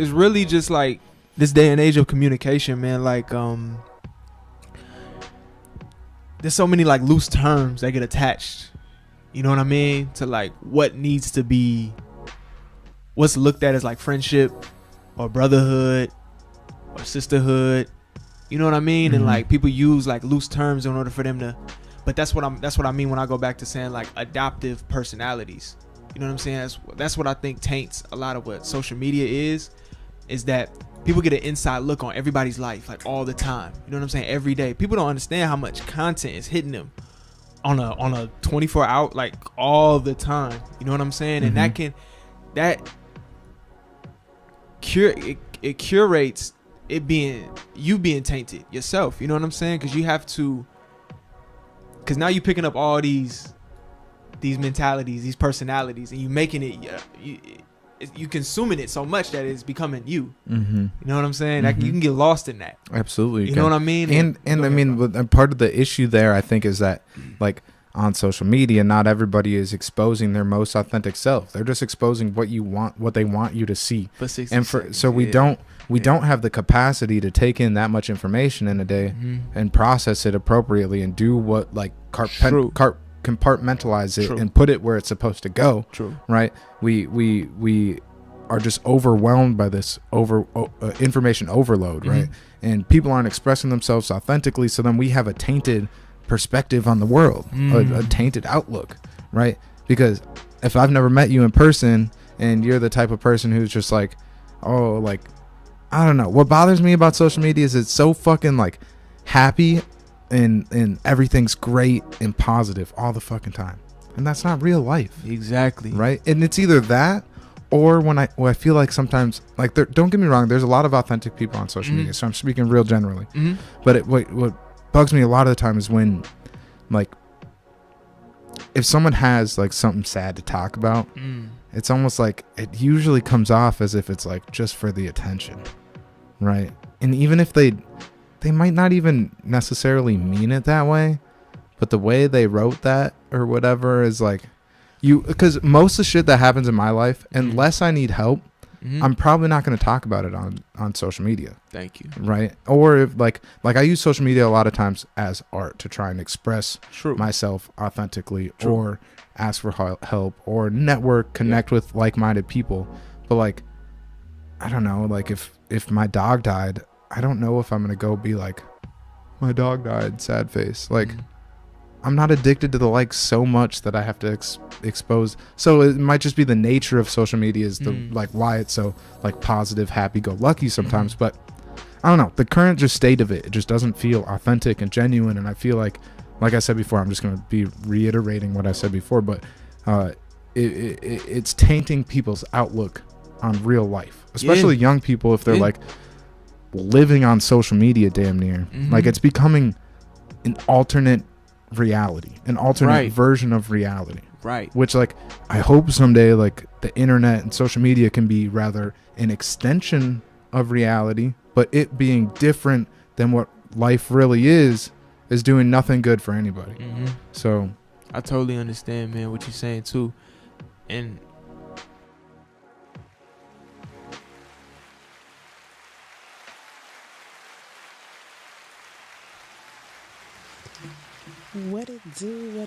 it's really just like this day and age of communication, man. Like there's so many like loose terms that get attached, you know what I mean, to like what needs to be, what's looked at as like friendship or brotherhood or sisterhood, you know what I mean? And like people use like loose terms in order for them to, but that's what I mean when I go back to saying like adoptive personalities. You know what I'm saying? That's what I think taints a lot of what social media is that people get an inside look on everybody's life like all the time. You know what I'm saying? Every day. People don't understand how much content is hitting them on a 24 hour, like all the time. You know what I'm saying? And it curates it being tainted yourself. You know what I'm saying? Because now you're picking up all these mentalities, these personalities, and you making it you consuming it so much that it's becoming you. You know what I'm saying? Like, you can get lost in that. Absolutely. You know what I mean? And I mean, part of the issue there, I think, is that like on social media, not everybody is exposing their most authentic self. They're just exposing what they want you to see. We don't have the capacity to take in that much information in a day and process it appropriately and do what like compartmentalize it and put it where it's supposed to go. Right? We are just overwhelmed by this information overload, right? And people aren't expressing themselves authentically, so then we have a tainted perspective on the world, a tainted outlook, right? Because if I've never met you in person and you're the type of person who's just like, oh, like, I don't know, what bothers me about social media is it's so fucking like happy and everything's great and positive all the fucking time, and that's not real life. Exactly. Right? And it's either that or when I feel like sometimes, like, don't get me wrong, there's a lot of authentic people on social media, so I'm speaking real generally, but what bugs me a lot of the time is when, like, if someone has like something sad to talk about, it's almost like it usually comes off as if it's like just for the attention, right? And even if they might not even necessarily mean it that way, but the way they wrote that or whatever is like, because most of the shit that happens in my life, unless I need help, I'm probably not going to talk about it on social media. Thank you. Right? Or if like I use social media a lot of times as art to try and express myself authentically, or ask for help, or connect with like-minded people. But like, I don't know, like if my dog died, I don't know if I'm going to go be like, my dog died, sad face. Like, I'm not addicted to the likes so much that I have to expose. So it might just be the nature of social media is the like why it's so like positive, happy-go-lucky sometimes. But I don't know, the current just state of it just doesn't feel authentic and genuine. And I feel like I said before, I'm just going to be reiterating what I said before, but it's tainting people's outlook on real life, especially young people, if they're like living on social media damn near. Like, it's becoming an alternate reality, an alternate version of reality, right? Which, like, I hope someday like the internet and social media can be rather an extension of reality, but it being different than what life really is doing nothing good for anybody. So I totally understand, man, what you're saying too. And What it do,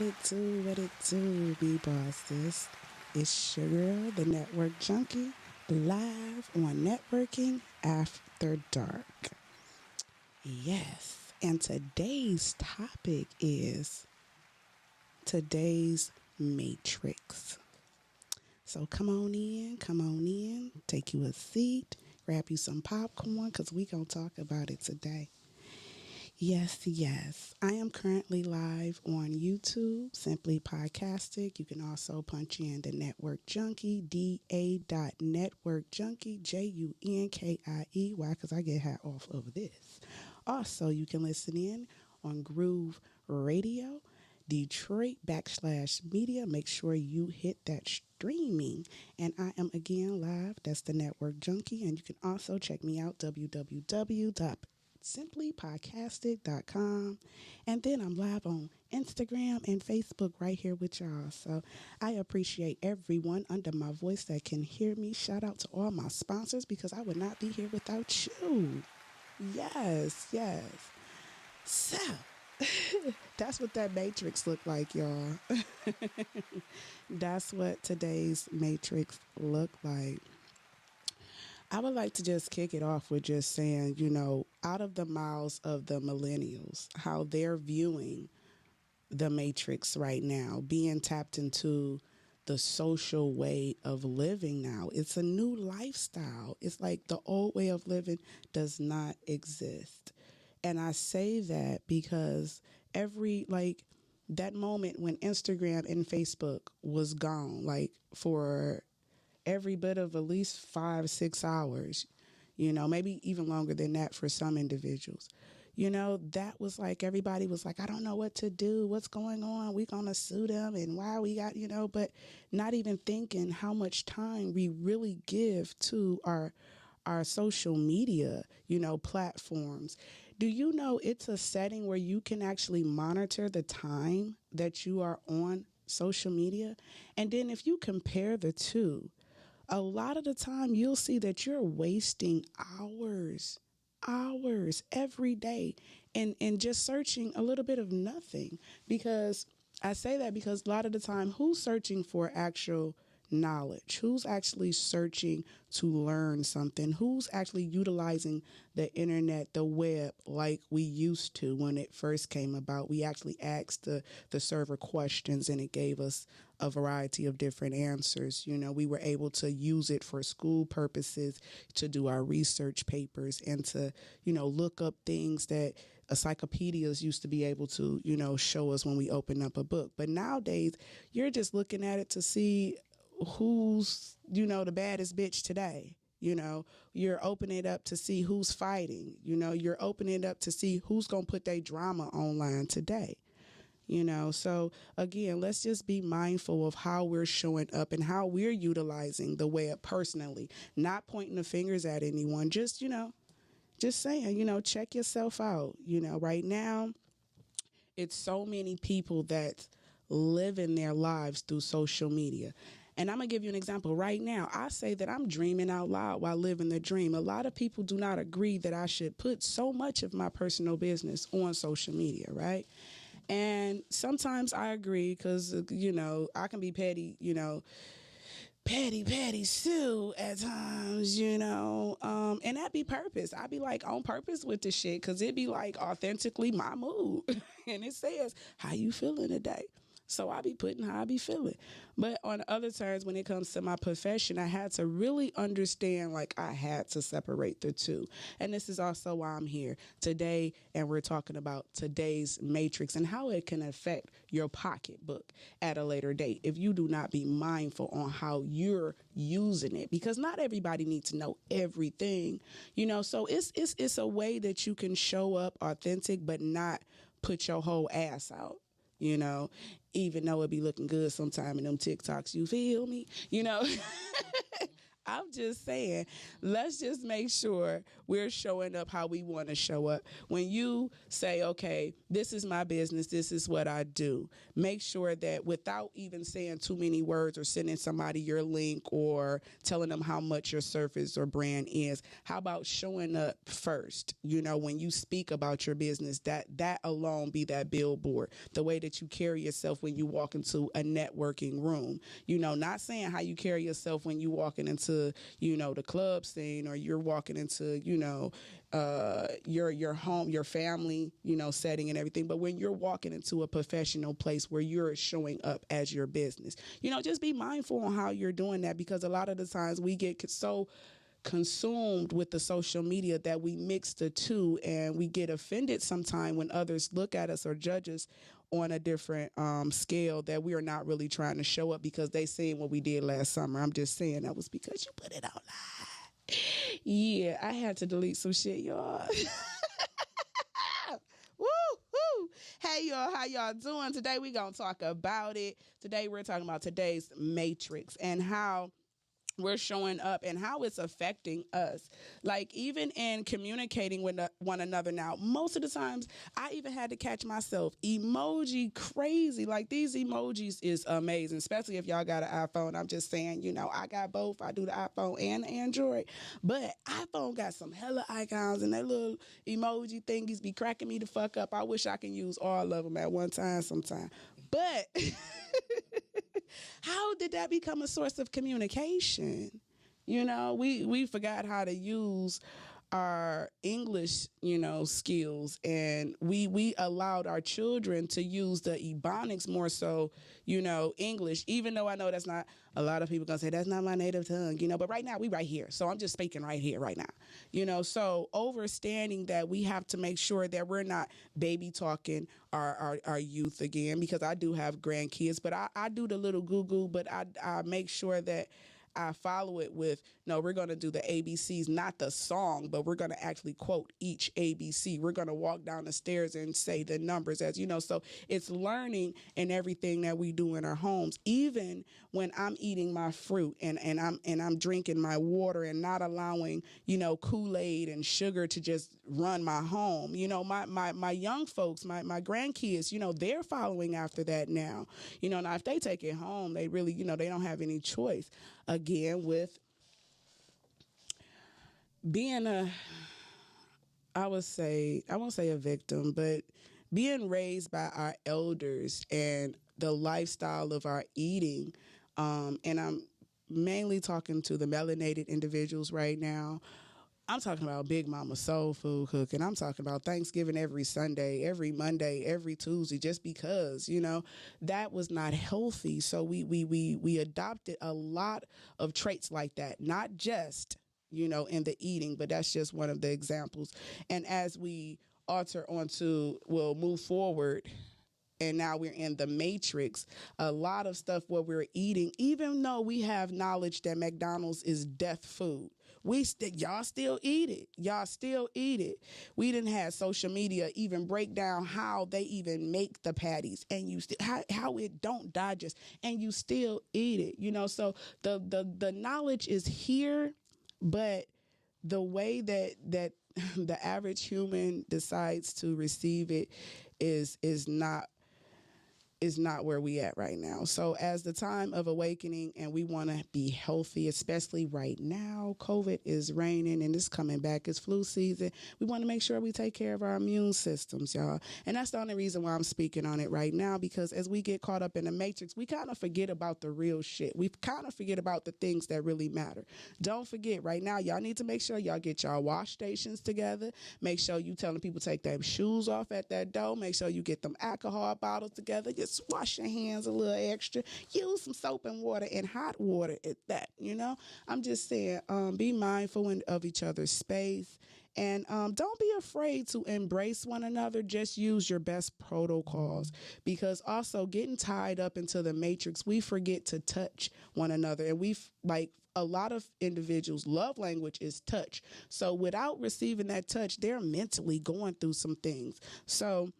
B-bosses. It's your girl, the Network Junkie, live on Networking After Dark. Yes, and today's topic is today's Matrix. So come on in, take you a seat, grab you some popcorn, because we going to talk about it today. Yes. I am currently live on YouTube, Simply Podcastic. You can also punch in the Network Junkie, DA.Network Junkie, JUNKIEY, because I get hot off of this. Also, you can listen in on Groove Radio, Detroit /media. Make sure you hit that streaming. And I am again live. That's the Network Junkie. And you can also check me out, www.TikTok.com simplypodcastic.com. And then I'm live on Instagram and Facebook right here with y'all. So I appreciate everyone under my voice that can hear me. Shout out to all my sponsors, because I would not be here without you. Yes, yes. So that's what that matrix looked like, y'all. That's what today's matrix looked like. I would like to just kick it off with just saying, out of the mouths of the millennials, how they're viewing the matrix right now, being tapped into the social way of living now. It's a new lifestyle. It's like the old way of living does not exist. And I say that because that moment when Instagram and Facebook was gone, like for every bit of at least 5-6 hours, maybe even longer than that for some individuals. That was like, everybody was like, I don't know what to do. What's going on? We gonna sue them, and why we got, but not even thinking how much time we really give to our social media, platforms. Do you know it's a setting where you can actually monitor the time that you are on social media? And then if you compare the two, a lot of the time you'll see that you're wasting hours every day and just searching a little bit of nothing. Because I say that because a lot of the time, who's searching for actual knowledge? Who's actually searching to learn something? Who's actually utilizing the internet, the web, like we used to when it first came about? We actually asked the server questions and it gave us a variety of different answers. We were able to use it for school purposes, to do our research papers, and to, look up things that encyclopedias used to be able to, show us when we open up a book. But nowadays, you're just looking at it to see who's, the baddest bitch today. You're opening it up to see who's fighting. You're opening it up to see who's going to put their drama online today. So again, let's just be mindful of how we're showing up and how we're utilizing the web personally, not pointing the fingers at anyone. Just saying, check yourself out. Right now, it's so many people that living their lives through social media. And I'm going to give you an example right now. I say that I'm dreaming out loud while living the dream. A lot of people do not agree that I should put so much of my personal business on social media, right? And sometimes I agree because, I can be petty, petty Sue at times, and that be purpose. I be like on purpose with the shit because it be like authentically my mood. And it says, how you feeling today? So I be putting how I be feeling. But on other terms, when it comes to my profession, I had to really understand, like I had to separate the two. And this is also why I'm here today. And we're talking about today's matrix and how it can affect your pocketbook at a later date if you do not be mindful on how you're using it. Because not everybody needs to know everything, so it's a way that you can show up authentic, but not put your whole ass out. Even though it be looking good sometime in them TikToks, you feel me? I'm just saying, let's just make sure we're showing up how we want to show up. When you say, okay, this is my business, this is what I do, make sure that without even saying too many words or sending somebody your link or telling them how much your service or brand is, how about showing up first? When you speak about your business, that alone be that billboard, the way that you carry yourself when you walk into a networking room, not saying how you carry yourself when you walking into the club scene, or you're walking into your home, your family setting and everything, but when you're walking into a professional place where you're showing up as your business, just be mindful on how you're doing that, because a lot of the times we get so consumed with the social media that we mix the two, and we get offended sometime when others look at us or judge us on a different scale, that we are not really trying to show up because they saying what we did last summer. I'm just saying that was because you put it out loud. Yeah, I had to delete some shit, y'all. Woo, woo. Hey, y'all, how y'all doing? Today we gonna talk about it. Today we're talking about today's matrix and how we're showing up and how it's affecting us. Like even in communicating with one another now, most of the times I even had to catch myself emoji crazy. Like these emojis is amazing, especially if y'all got an iPhone. I'm just saying, you know, I got both. I do the iPhone and the Android, but iPhone got some hella icons and that little emoji thingies be cracking me the fuck up. I wish I can use all of them at one time sometime. But how did that become a source of communication? You know, we forgot how to use our English, you know, skills, and we allowed our children to use the Ebonics more so, you know, English, even though I know that's not, a lot of people gonna say that's not my native tongue, you know, but right now we right here. So I'm just speaking right here, right now, you know, so understanding that we have to make sure that we're not baby talking our youth again, because I do have grandkids, but I do the little goo, but I make sure that I follow it with, no, we're going to do the ABCs, not the song, but we're going to actually quote each ABC. We're going to walk down the stairs and say the numbers, as you know. So it's learning in everything that we do in our homes, even when I'm eating my fruit and I'm drinking my water and not allowing, you know, Kool-Aid and sugar to just run my home. You know, my young folks, my grandkids, you know, they're following after that now. You know, now if they take it home, they really, you know, they don't have any choice. Again, with being I won't say a victim, but being raised by our elders and the lifestyle of our eating, and I'm mainly talking to the melanated individuals right now. I'm talking about Big Mama Soul Food cooking. I'm talking about Thanksgiving every Sunday, every Monday, every Tuesday, just because, you know, that was not healthy. So we adopted a lot of traits like that, not just, you know, in the eating, but that's just one of the examples. And as we we'll move forward, and now we're in the matrix, a lot of stuff what we're eating, even though we have knowledge that McDonald's is death food, y'all still eat it. Y'all still eat it. We didn't have social media even break down how they even make the patties, and you still how it don't digest, and you still eat it. You know, so the knowledge is here, but the way that the average human decides to receive it is not where we at right now. So as the time of awakening, and we want to be healthy, especially right now, COVID is reigning and it's coming back. It's flu season. We want to make sure we take care of our immune systems, y'all. And that's the only reason why I'm speaking on it right now, because as we get caught up in the matrix, we kind of forget about the real shit. We kind of forget about the things that really matter. Don't forget right now, y'all need to make sure y'all get y'all wash stations together. Make sure you telling people take their shoes off at that door. Make sure you get them alcohol bottles together. Just wash your hands a little extra. Use some soap and water and hot water at that, you know. I'm just saying, be mindful of each other's space, and don't be afraid to embrace one another. Just use your best protocols, because also getting tied up into the matrix, we forget to touch one another, and a lot of individuals' love language is touch. So without receiving that touch, they're mentally going through some things. So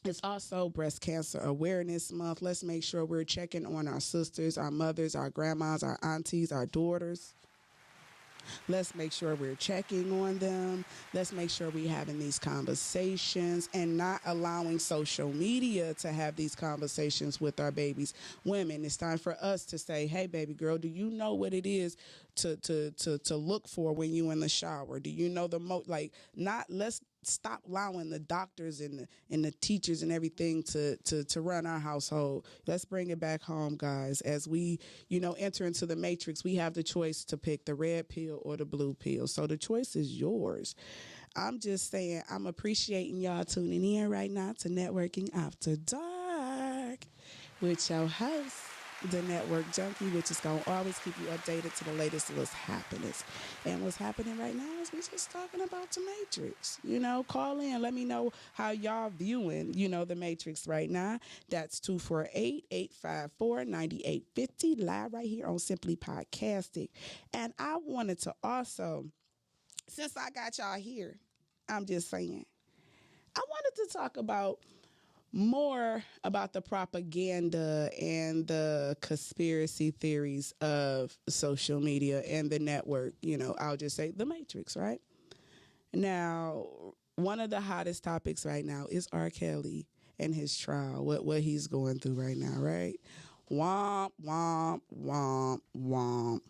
it's also Breast Cancer Awareness Month. Let's make sure we're checking on our sisters, our mothers, our grandmas, our aunties, our daughters. Let's make sure we're checking on them. Let's make sure we're having these conversations and not allowing social media to have these conversations with our babies. Women, it's time for us to say, hey, baby girl, do you know what it is to look for when you in the shower? Do you know let's stop allowing the doctors and the teachers and everything to run our household. Let's bring it back home, guys. As we, you know, enter into the matrix, we have the choice to pick the red pill or the blue pill. So the choice is yours. I'm just saying, I'm appreciating y'all tuning in right now to Networking After Dark with your host, the Network Junkie, which is going to always keep you updated to the latest of what's happening. And what's happening right now is we're just talking about the Matrix. You know, call in. Let me know how y'all viewing, you know, the Matrix right now. That's 248-854-9850, live right here on Simply Podcasting. And I wanted to also, since I got y'all here, I'm just saying, I wanted to talk about more about the propaganda and the conspiracy theories of social media and the network. I'll just say the Matrix, right? Now, one of the hottest topics right now is R. Kelly and his trial, what he's going through right now, right? Womp, womp, womp, womp.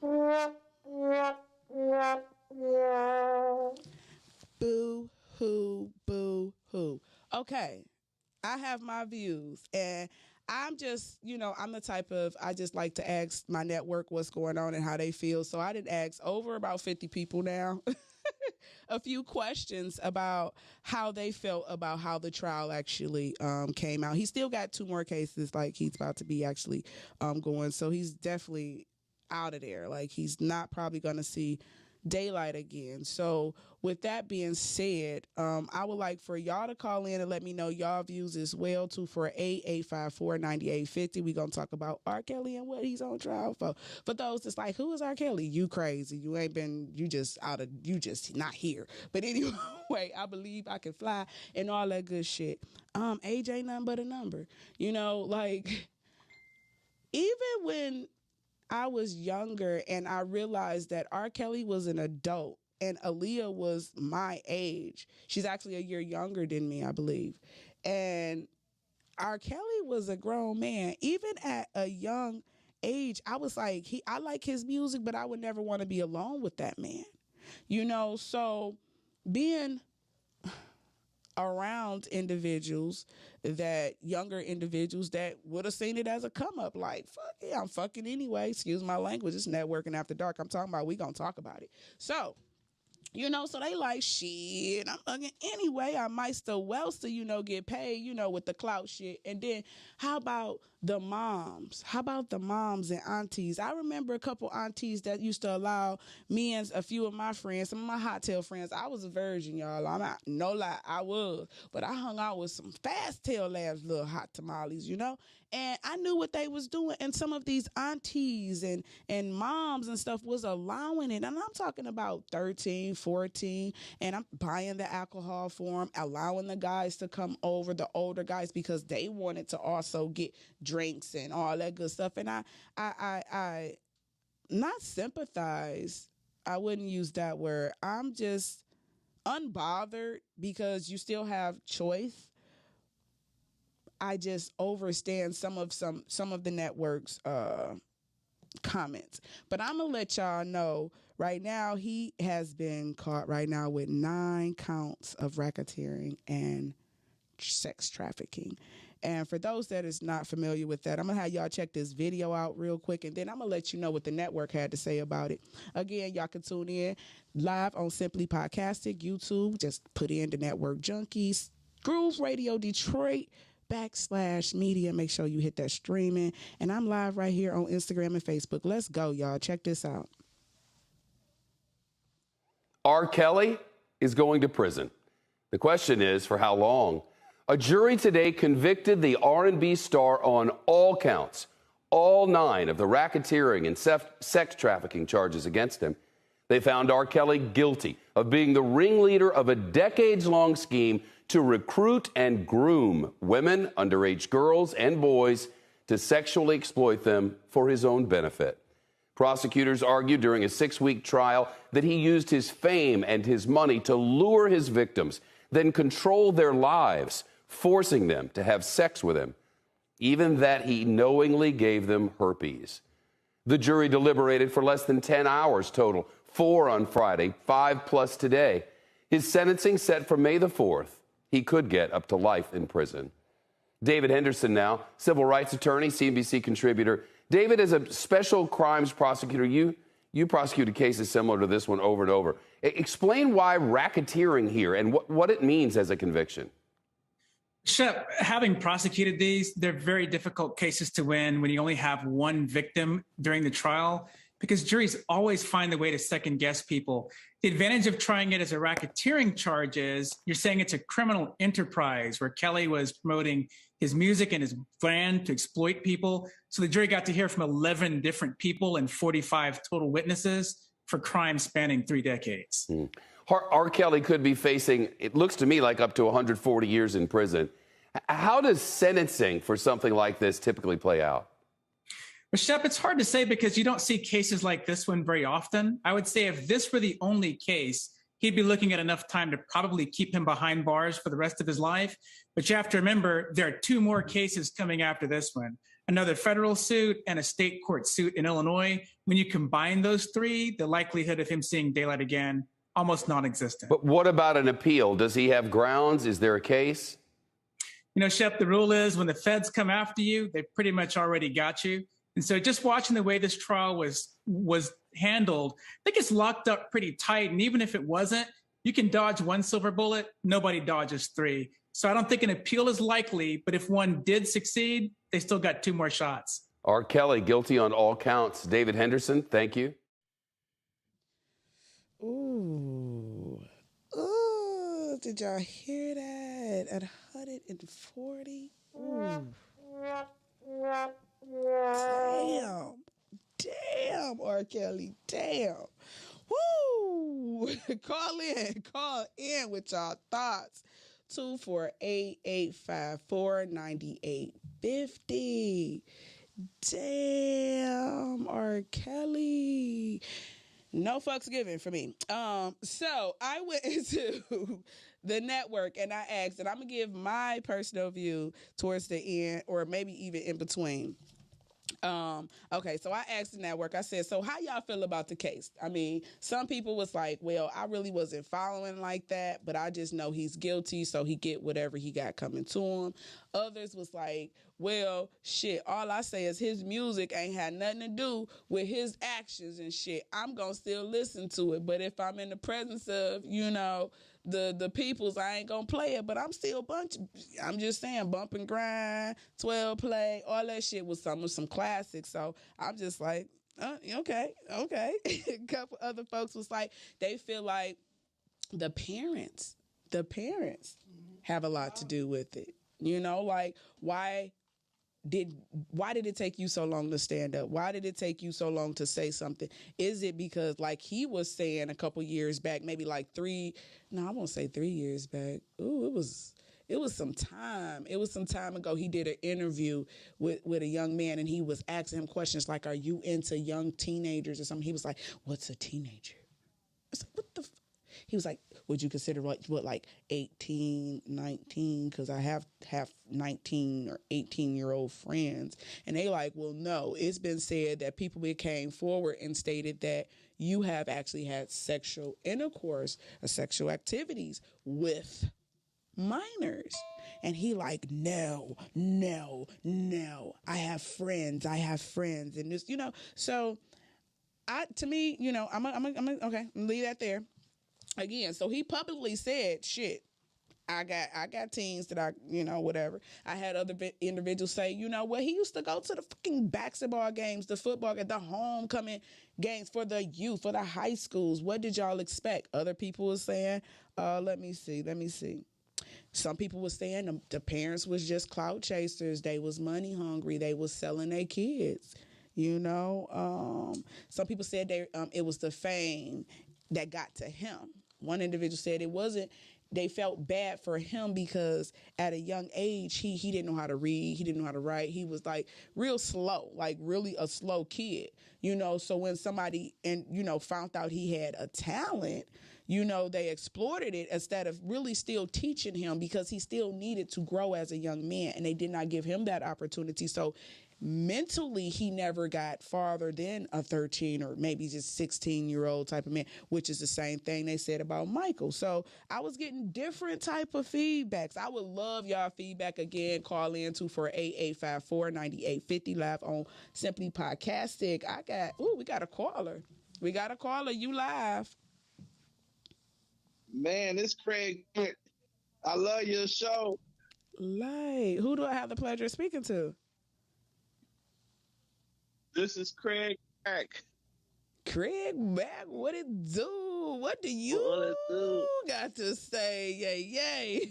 Boo hoo, boo hoo. Okay, I have my views, and I'm just, I'm the type of, I just like to ask my network what's going on and how they feel. So I did ask over about 50 people now a few questions about how they felt about how the trial actually came out. He still got 2 more cases, like he's about to be actually going. So he's definitely out of there. Like he's not probably going to see daylight again. So with that being said, I would like for y'all to call in and let me know y'all views as well. 248-854-9850. We're going to talk about R. Kelly and what he's on trial for. For those that's like, who is R. Kelly? You crazy. You just not here. But anyway, I believe I can fly and all that good shit. Age ain't nothing but a number. Like even when I was younger and I realized that R. Kelly was an adult and Aaliyah was my age. She's actually a year younger than me, I believe. And R. Kelly was a grown man. Even at a young age, I was like, I like his music, but I would never want to be alone with that man. So being around younger individuals that would have seen it as a come up, like, fuck yeah, I'm fucking anyway. Excuse my language. It's networking after dark. I'm talking about, we gonna talk about it. So, so they like, shit, I'm fucking anyway. I might still get paid, with the clout shit. And then how about the moms? How about the moms and aunties? I remember a couple aunties that used to allow me and a few of my friends, some of my hot tail friends. I was a virgin, y'all. I'm not, no lie, I was. But I hung out with some fast tail ass little hot tamales, and I knew what they was doing. And some of these aunties and moms and stuff was allowing it. And I'm talking about 13, 14, and I'm buying the alcohol for them, allowing the guys to come over, the older guys, because they wanted to also get drinks and all that good stuff. And I not sympathize. I wouldn't use that word. I'm just unbothered because you still have choice. I just overstand some of the network's comments. But I'm going to let y'all know right now he has been caught right now with 9 counts of racketeering and sex trafficking. And for those that is not familiar with that, I'm going to have y'all check this video out real quick, and then I'm going to let you know what the network had to say about it. Again, y'all can tune in live on Simply Podcastic, YouTube. Just put in the Network Junkies, Groove Radio Detroit /media. Make sure you hit that streaming. And I'm live right here on Instagram and Facebook. Let's go, y'all. Check this out. R. Kelly is going to prison. The question is, for how long? A jury today convicted the R&B star on all counts, all 9 of the racketeering and sex trafficking charges against him. They found R. Kelly guilty of being the ringleader of a decades-long scheme to recruit and groom women, underage girls, and boys to sexually exploit them for his own benefit. Prosecutors argued during a 6-week trial that he used his fame and his money to lure his victims, then control their lives, forcing them to have sex with him, even that he knowingly gave them herpes. The jury deliberated for less than 10 hours total, 4 on Friday, 5 plus today. His sentencing set for May the 4th. He could get up to life in prison. David Henderson now, civil rights attorney, CNBC contributor. David, as a special crimes prosecutor, you prosecuted cases similar to this one over and over. Explain why racketeering here and what it means as a conviction. Shep, having prosecuted these, they're very difficult cases to win when you only have one victim during the trial, because juries always find a way to second guess people. The advantage of trying it as a racketeering charge is you're saying it's a criminal enterprise where Kelly was promoting his music and his brand to exploit people. So the jury got to hear from 11 different people and 45 total witnesses for crimes spanning 3 decades. R. Kelly could be facing, it looks to me like up to 140 years in prison. How does sentencing for something like this typically play out? But Shep, it's hard to say because you don't see cases like this one very often. I would say if this were the only case, he'd be looking at enough time to probably keep him behind bars for the rest of his life. But you have to remember there are 2 more cases coming after this one, another federal suit and a state court suit in Illinois. When you combine those 3, the likelihood of him seeing daylight again, almost non-existent. But what about an appeal? Does he have grounds? Is there a case? You know, Shep, the rule is when the feds come after you, they pretty much already got you. And so just watching the way this trial was handled, I think it's locked up pretty tight. And even if it wasn't, you can dodge 1 silver bullet. Nobody dodges 3. So I don't think an appeal is likely. But if one did succeed, they still got 2 more shots. R. Kelly, guilty on all counts. David Henderson, thank you. Ooh. Ooh. Did y'all hear that? At 140? Ooh. Damn, R. Kelly, damn. Woo! Call in with y'all thoughts. 248-854-9850. Damn, R. Kelly. No fucks given for me. So I went into the network and I asked, and I'm gonna give my personal view towards the end, or maybe even in between. Okay, so I asked the network, I said, so how y'all feel about the case? I mean, some people was like, well, I really wasn't following like that, but I just know he's guilty, so he get whatever he got coming to him. Others was like, well, shit, all I say is his music ain't had nothing to do with his actions and shit. I'm gonna still listen to it, but if I'm in the presence of, you know, the peoples, I ain't gonna play it, but I'm just saying, bump and grind, 12 play, all that shit was some classics. So I'm just like, okay. A couple other folks was like, they feel like the parents have a lot to do with it. You know, like why did it take you so long to stand up? Why did it take you so long to say something? Is it because, like he was saying a couple years back, maybe like I won't say 3 years back. Ooh, it was some time. It was some time ago. He did an interview with a young man, and he was asking him questions like, are you into young teenagers or something? He was like, what's a teenager? I was like, what the He was like, would you consider like 18, 19? Because I have 19 or 18-year-old friends. And they like, well, no, it's been said that people came forward and stated that you have actually had sexual intercourse or sexual activities with minors. And he like, no. I have friends. And this, so to me, I'm okay, leave that there. Again, so he publicly said, shit, I got teens that whatever. I had other individuals say, he used to go to the fucking basketball games, the football, the homecoming games for the youth, for the high schools. What did y'all expect? Other people were saying, let me see. Some people were saying the parents was just clout chasers. They was money hungry. They was selling their kids. Some people said it was the fame that got to him. One individual said it wasn't. They felt bad for him because at a young age, he didn't know how to read. He didn't know how to write. He was like real slow, like really a slow kid, So when somebody found out he had a talent, they exploited it instead of really still teaching him because he still needed to grow as a young man, and they did not give him that opportunity. So mentally, he never got farther than a 13 or maybe just 16-year-old type of man, which is the same thing they said about Michael. So I was getting different type of feedbacks. I would love y'all feedback again. Call in 248-854-9850 live on Simply Podcastic. We got a caller. You live. Man, it's Craig. I love your show. Like, who do I have the pleasure of speaking to? This is Craig back. Craig back. What it do? What do you got to say? Yay.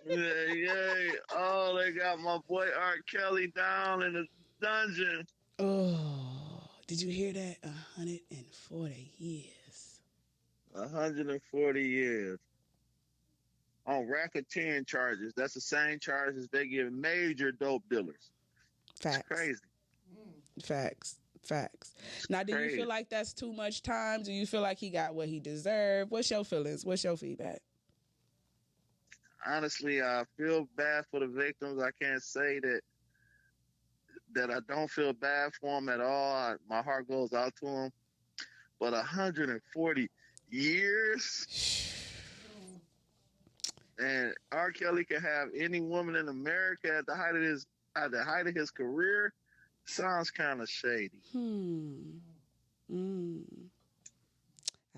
Yay. Oh, they got my boy R. Kelly down in the dungeon. Oh, did you hear that? 140 years. 140 years. on racketeering charges. That's the same charges they give major dope dealers. Facts. It's crazy. Facts. Now, do you feel like that's too much time? Do you feel like he got what he deserved? What's your feelings? What's your feedback? Honestly, I feel bad for the victims. I can't say that I don't feel bad for them at all. My heart goes out to them. But 140 years, and R. Kelly can have any woman in America at the height of his career. Sounds kind of shady.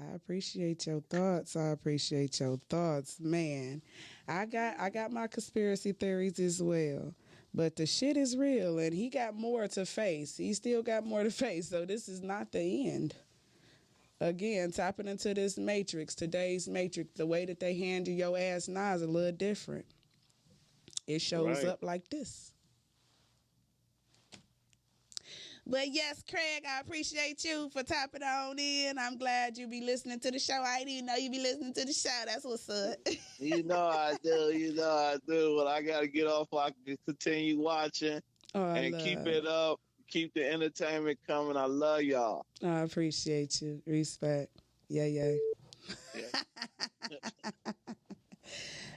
I appreciate your thoughts. Man, I got my conspiracy theories as well. But the shit is real, and he got more to face. He still got more to face, so this is not the end. Again, tapping into this matrix, today's matrix, the way that they handle your ass now is a little different. It shows up like this. But yes, Craig, I appreciate you for tapping on in. I'm glad you be listening to the show. I didn't even know you be listening to the show. That's what's up. You know I do. But I got to get off so I can continue watching and keep it up. Keep the entertainment coming. I love y'all. I appreciate you. Respect. Yeah.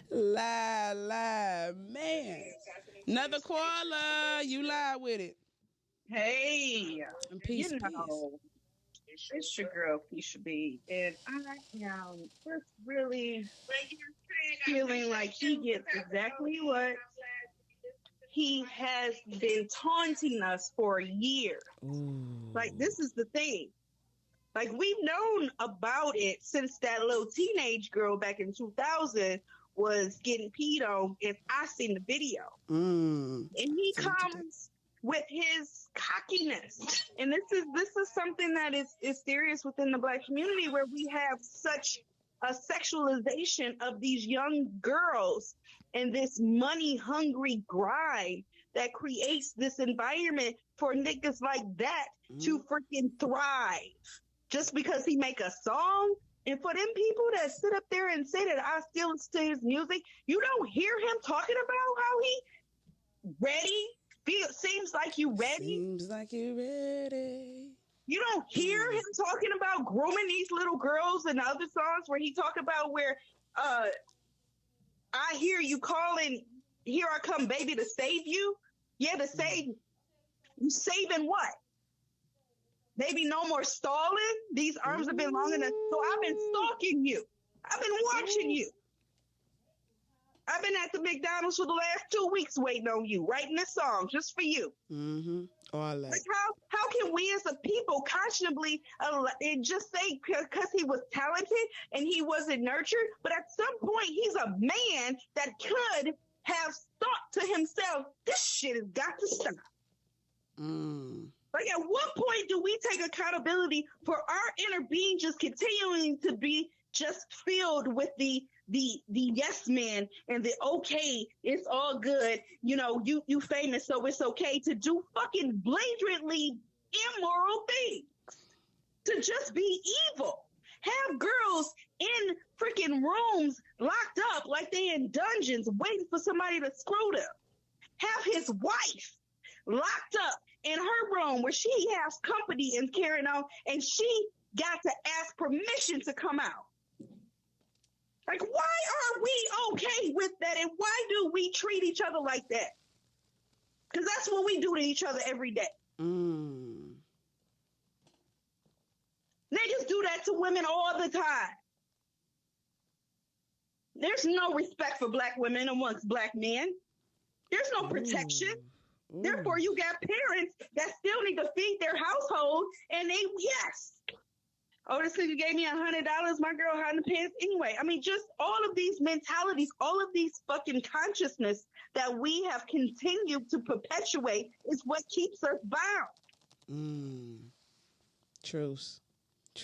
Lie, man. Another caller. You lie with it. Hey, peace, it's your girl, Keisha B, and I am just really feeling like he gets exactly what he has been taunting us for a year. Like, this is the thing. Like, we've known about it since that little teenage girl back in 2000 was getting peed on, and I seen the video. And he comes with his cockiness. And this is something that is serious within the Black community, where we have such a sexualization of these young girls and this money hungry grind that creates this environment for niggas like that to freaking thrive just because he make a song. And for them people that sit up there and say that I still listen to his music, you don't hear him talking about how he ready. Seems like you ready. You don't hear him talking about grooming these little girls and other songs where he talk about where I hear you calling, here I come, baby, to save you. Yeah, to save you. Saving what? Baby, no more stalling. These arms have been long enough. So I've been stalking you. I've been watching you. I've been at the McDonald's for the last 2 weeks waiting on you, writing a song just for you. All that. Like how can we as a people conscionably just say because he was talented and he wasn't nurtured, but at some point he's a man that could have thought to himself, this shit has got to stop. Like, at what point do we take accountability for our inner being just continuing to be just filled with the yes man and the okay, it's all good, you know, you famous, so it's okay to do fucking blatantly immoral things, to just be evil, have girls in freaking rooms locked up like they in dungeons waiting for somebody to screw them, have his wife locked up in her room where she has company and carrying on, and she got to ask permission to come out. Like, why are we okay with that? And why do we treat each other like that? Because that's what we do to each other every day. Niggas do that to women all the time. There's no respect for Black women amongst Black men. There's no protection. Therefore, you got parents that still need to feed their household, and this nigga gave me $100, my girl hiding the pants anyway. I mean, just all of these mentalities, all of these fucking consciousness that we have continued to perpetuate is what keeps us bound. Truth.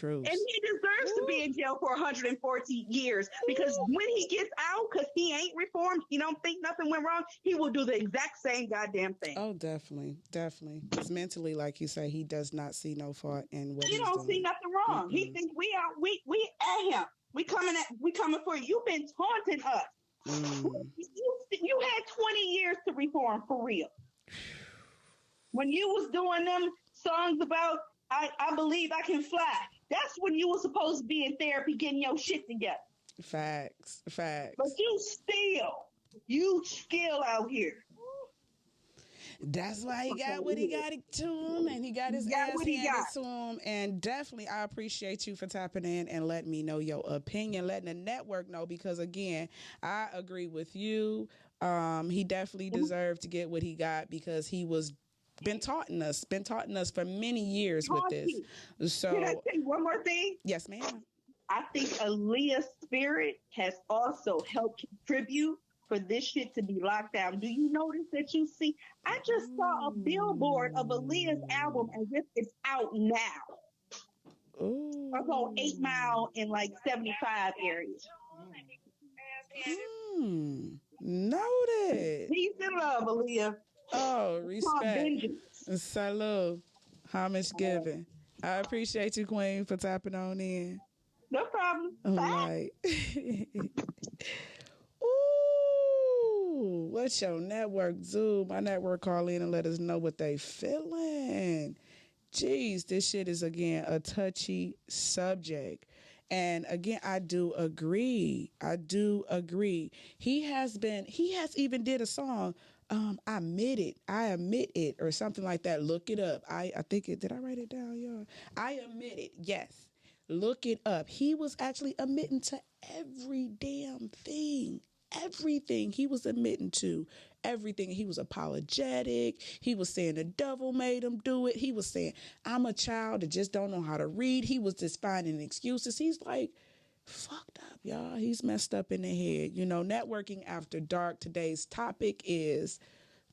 And he deserves to be in jail for 140 years, because when he gets out, because he ain't reformed, he don't think nothing went wrong, he will do the exact same goddamn thing. Oh, definely. Because mentally, like you say, he does not see no fault in what he don't see nothing wrong. We think we at him. We coming for you. You've been taunting us You had 20 years to reform for real. When you was doing them songs about I believe I can fly, that's when you were supposed to be in therapy getting your shit together. Facts. But you still out here. That's why he got what he got to him, and he got his ass handed to him. And definitely, I appreciate you for tapping in and letting me know your opinion, letting the network know, because again, I agree with you. He definitely deserved to get what he got because he was been taught us for many years with this. So, can I say one more thing? Yes, ma'am. I think Aaliyah's spirit has also helped contribute for this shit to be locked down. Do you notice that you see? I just saw a billboard of Aaliyah's album as if it's out now. Ooh. Or go 8 Mile in like 75 areas. Noted. Peace and love, Aaliyah. Oh, respect. Salute. Homage given. I appreciate you, Queen, for tapping on in. No problem. Right. Ooh, what's your network? Zoom. My network call in and let us know what they feeling. Jeez, this shit is again a touchy subject. And again, I do agree. He has even did a song, I admit it, or something like that. Look it up. I think it, did I write it down, y'all? I admit it. Yes. Look it up. He was actually admitting to every damn thing. Everything he was admitting to, everything. He was apologetic. He was saying the devil made him do it. He was saying, I'm a child that just don't know how to read. He was just finding excuses. He's like, fucked up, y'all. He's messed up in the head. You know, networking after dark. Today's topic is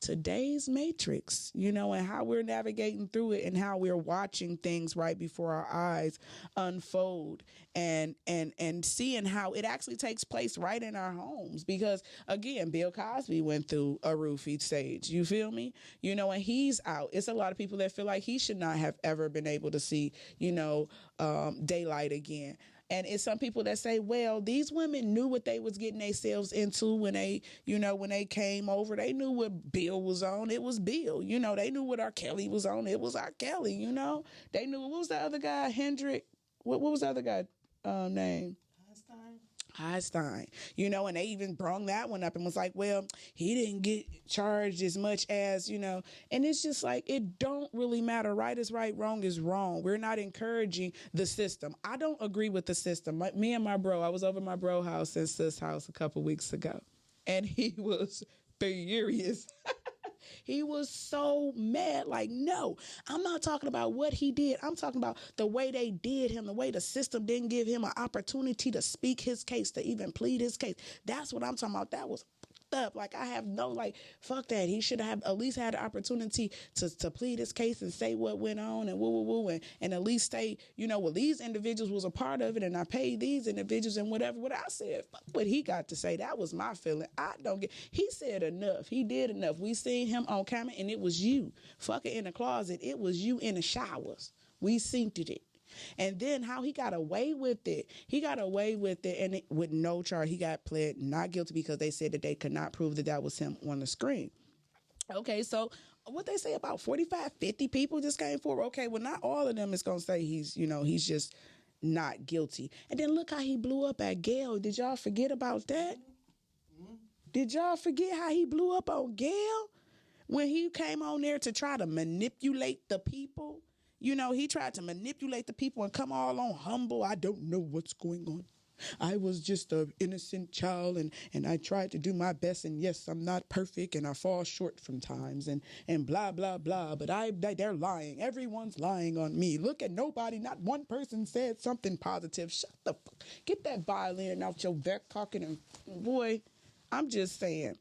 today's matrix, you know, and how we're navigating through it and how we're watching things right before our eyes unfold and seeing how it actually takes place right in our homes. Because again, Bill Cosby went through a roofie stage, you feel me? You know, and he's out. It's a lot of people that feel like he should not have ever been able to see, you know, daylight again. And it's some people that say, well, these women knew what they was getting themselves into when they, you know, when they came over. They knew what Bill was on. It was Bill. You know, they knew what R. Kelly was on. It was R. Kelly, you know. They knew, what was the other guy? Hendrick. What was the other guy name? Einstein, you know, and they even brung that one up and was like, well, he didn't get charged as much as, you know, and it's just like, it don't really matter. Right is right, wrong is wrong. We're not encouraging the system. I don't agree with the system. Me and my bro, I was over my bro house and sis house a couple weeks ago, and he was furious. He was so mad. Like, no, I'm not talking about what he did. I'm talking about the way they did him, the way the system didn't give him an opportunity to speak his case, to even plead his case. That's what I'm talking about. That was up. Like, I have no, like, fuck that. He should have at least had the opportunity to plead his case and say what went on and woo and at least say, you know, well, these individuals was a part of it and I paid these individuals and whatever. What I said, fuck what he got to say. That was my feeling. I don't get, he said enough. He did enough. We seen him on camera and it was you fucking in the closet. It was you in the showers. We synced it. And then how he got away with it. He got away with it and with no charge. He got pled not guilty because they said that they could not prove that was him on the screen. Okay, so what they say about 45, 50 people just came forward. Okay, well, not all of them is going to say he's, you know, he's just not guilty. And then look how he blew up at Gail. Did y'all forget about that? Did y'all forget how he blew up on Gail when he came on there to try to manipulate the people? You know, he tried to manipulate the people and come all on humble. I don't know what's going on. I was just an innocent child and I tried to do my best. And yes, I'm not perfect and I fall short from times and blah, blah, blah. But they're lying. Everyone's lying on me. Look at nobody. Not one person said something positive. Shut the fuck. Get that violin out your back pocket. And boy, I'm just saying.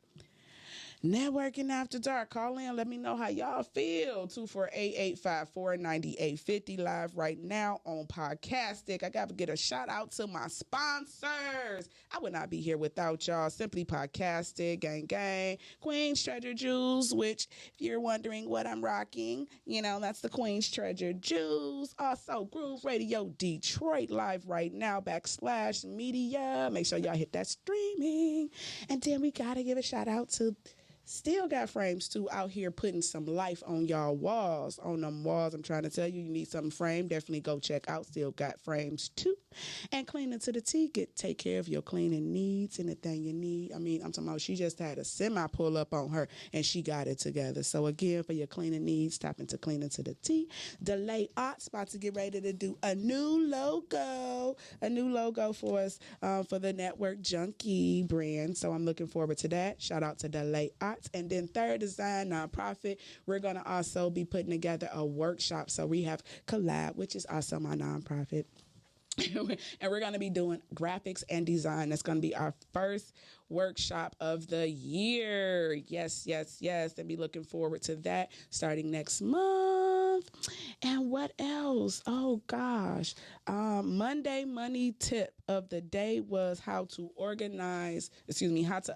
Networking After Dark. Call in. Let me know how y'all feel. 248-854-9850 live right now on Podcastic. I got to get a shout out to my sponsors. I would not be here without y'all. Simply Podcastic, gang, gang. Queen's Treasure Jewels, which if you're wondering what I'm rocking, that's the Queen's Treasure Jewels. Also, Groove Radio Detroit live right now, /media. Make sure y'all hit that streaming. And then we got to give a shout out to Still Got Frames too, out here putting some life on y'all walls. On them walls, I'm trying to tell you, you need something framed. Definitely go check out Still Got Frames too. And Cleaning to the T, take care of your cleaning needs, anything you need. I'm talking about, she just had a semi pull up on her and she got it together. So again, for your cleaning needs, tap into Cleaning to the T. Delay Arts about to get ready to do a new logo for us for the Network Junkie brand. So I'm looking forward to that. Shout out to Delay Arts. And then Third Design Nonprofit, we're going to also be putting together a workshop. So we have Collab, which is also my nonprofit. And we're going to be doing graphics and design. That's going to be our first workshop of the year. Yes. And be looking forward to that starting next month. And what else? Oh, gosh. Monday money tip of the day was how to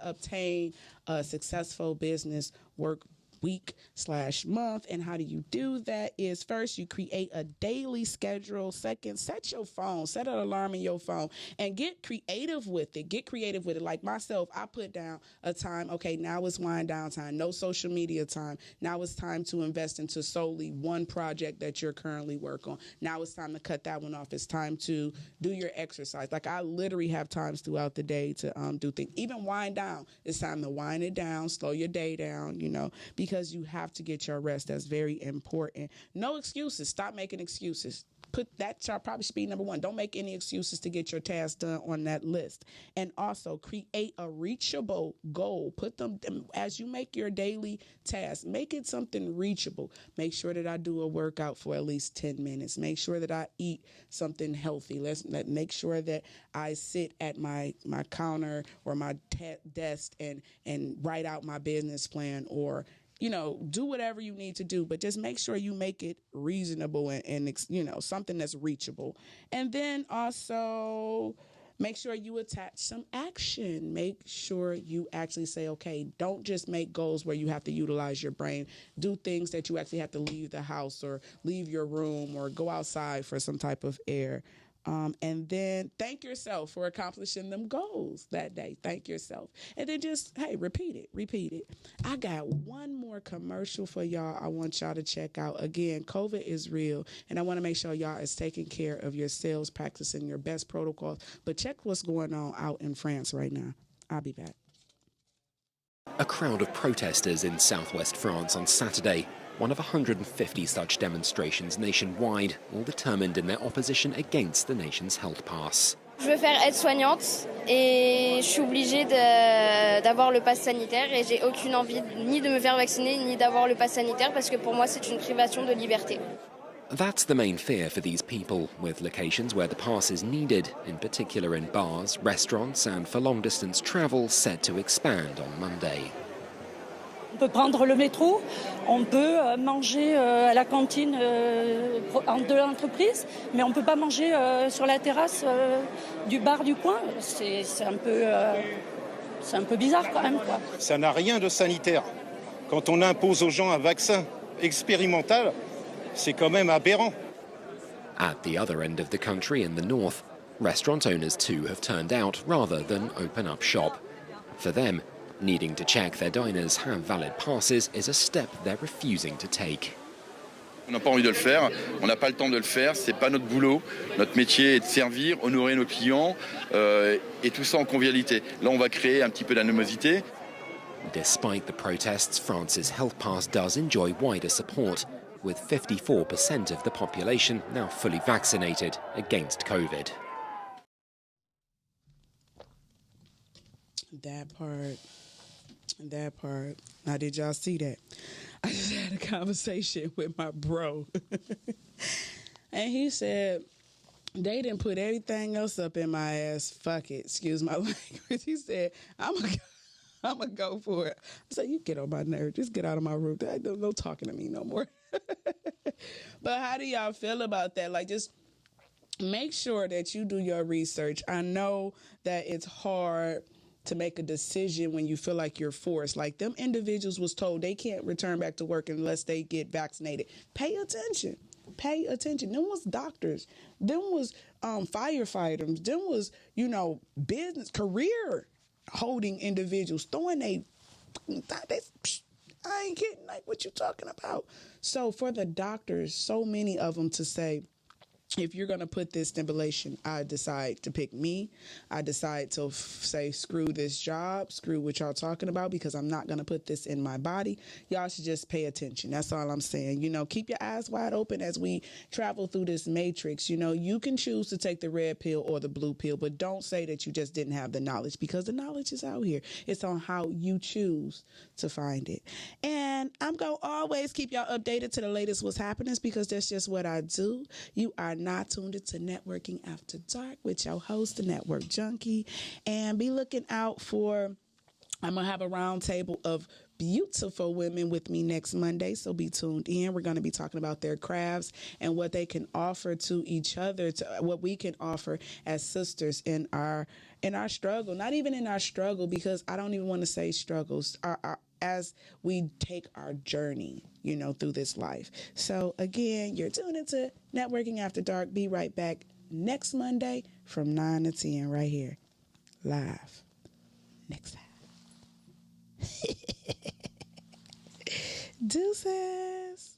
obtain a successful business work week/month. And how do you do that is, first, you create a daily schedule. Second, set an alarm in your phone and get creative with it. Like myself, I put down a time. Okay, now it's wind down time. No social media time. Now it's time to invest into solely one project that you're currently working on. Now it's time to cut that one off. It's time to do your exercise. Like, I literally have times throughout the day to do things. Even wind down. It's time to wind it down, slow your day down, because you have to get your rest. That's very important. No excuses. Stop making excuses. That probably should be number one. Don't make any excuses to get your tasks done on that list. And also create a reachable goal. Put them, as you make your daily tasks, make it something reachable. Make sure that I do a workout for at least 10 minutes. Make sure that I eat something healthy. Make sure that I sit at my counter or my desk and write out my business plan, or do whatever you need to do, but just make sure you make it reasonable and something that's reachable. And then also make sure you attach some action. Make sure you actually say, okay, don't just make goals where you have to utilize your brain. Do things that you actually have to leave the house or leave your room or go outside for some type of air. And then thank yourself for accomplishing them goals that day. Thank yourself. And then just, repeat it. I got one more commercial for y'all I want y'all to check out. Again, COVID is real, and I want to make sure y'all is taking care of yourselves, practicing your best protocols. But check what's going on out in France right now. I'll be back. A crowd of protesters in southwest France on Saturday, one of 150 such demonstrations nationwide, all determined in their opposition against the nation's health pass. Je veux faire aide-soignante et je suis obligée d'avoir le pass sanitaire et j'ai aucune envie ni de me faire vacciner ni d'avoir le pass sanitaire parce que pour moi c'est une privation de liberté. That's the main fear for these people, with locations where the pass is needed, in particular in bars, restaurants and for long-distance travel set to expand on Monday. On peut prendre le métro, on peut manger à la cantine de l'entreprise, mais on ne peut pas manger sur la terrasse du bar du coin. C'est un peu bizarre quand même, quoi. Ça n'a rien de sanitaire. Quand on impose aux gens un vaccin expérimental, c'est quand même aberrant. At the other end of the country, in the north, restaurant owners too have turned out rather than open up shop. For them, needing to check their diners have valid passes is a step they're refusing to take. On n'a pas envie de le faire, on n'a pas le temps de le faire, c'est pas notre boulot. Notre métier est de servir, honorer nos clients et tout ça en convivialité. Là, on va créer un petit peu d'animosité. Despite the protests, France's health pass does enjoy wider support, with 54% of the population now fully vaccinated against COVID. That part. Now, did y'all see that? I just had a conversation with my bro. And he said, they didn't put everything else up in my ass. Fuck it. Excuse my language. He said, I'm I'm going to go for it. I say, you get on my nerve. Just get out of my room. No talking to me no more. But how do y'all feel about that? Like, just make sure that you do your research. I know that it's hard to make a decision when you feel like you're forced. Like, them individuals was told they can't return back to work unless they get vaccinated. Pay attention. Pay attention. Them was doctors. Them was firefighters. Them was, business, career holding individuals throwing I ain't kidding. Like, what you talking about? So for the doctors, so many of them to say, if you're going to put this stimulation, I decide to pick me. I decide to say, screw this job, screw what y'all talking about, because I'm not going to put this in my body. Y'all should just pay attention. That's all I'm saying. Keep your eyes wide open as we travel through this matrix. You can choose to take the red pill or the blue pill, but don't say that you just didn't have the knowledge, because the knowledge is out here. It's on how you choose to find it. And I'm going to always keep y'all updated to the latest what's happening, because that's just what I do. You are not tuned into Networking After Dark with your host, the Network Junkie. And be looking out for, I'm going to have a round table of beautiful women with me next Monday, so be tuned in. We're going to be talking about their crafts and what they can offer to each other, to what we can offer as sisters in our struggle. Not even in our struggle, because I don't even want to say struggles. As we take our journey, through this life. So again, you're tuned into Networking After Dark. Be right back next Monday from 9 to 10 right here, live next time. Deuces.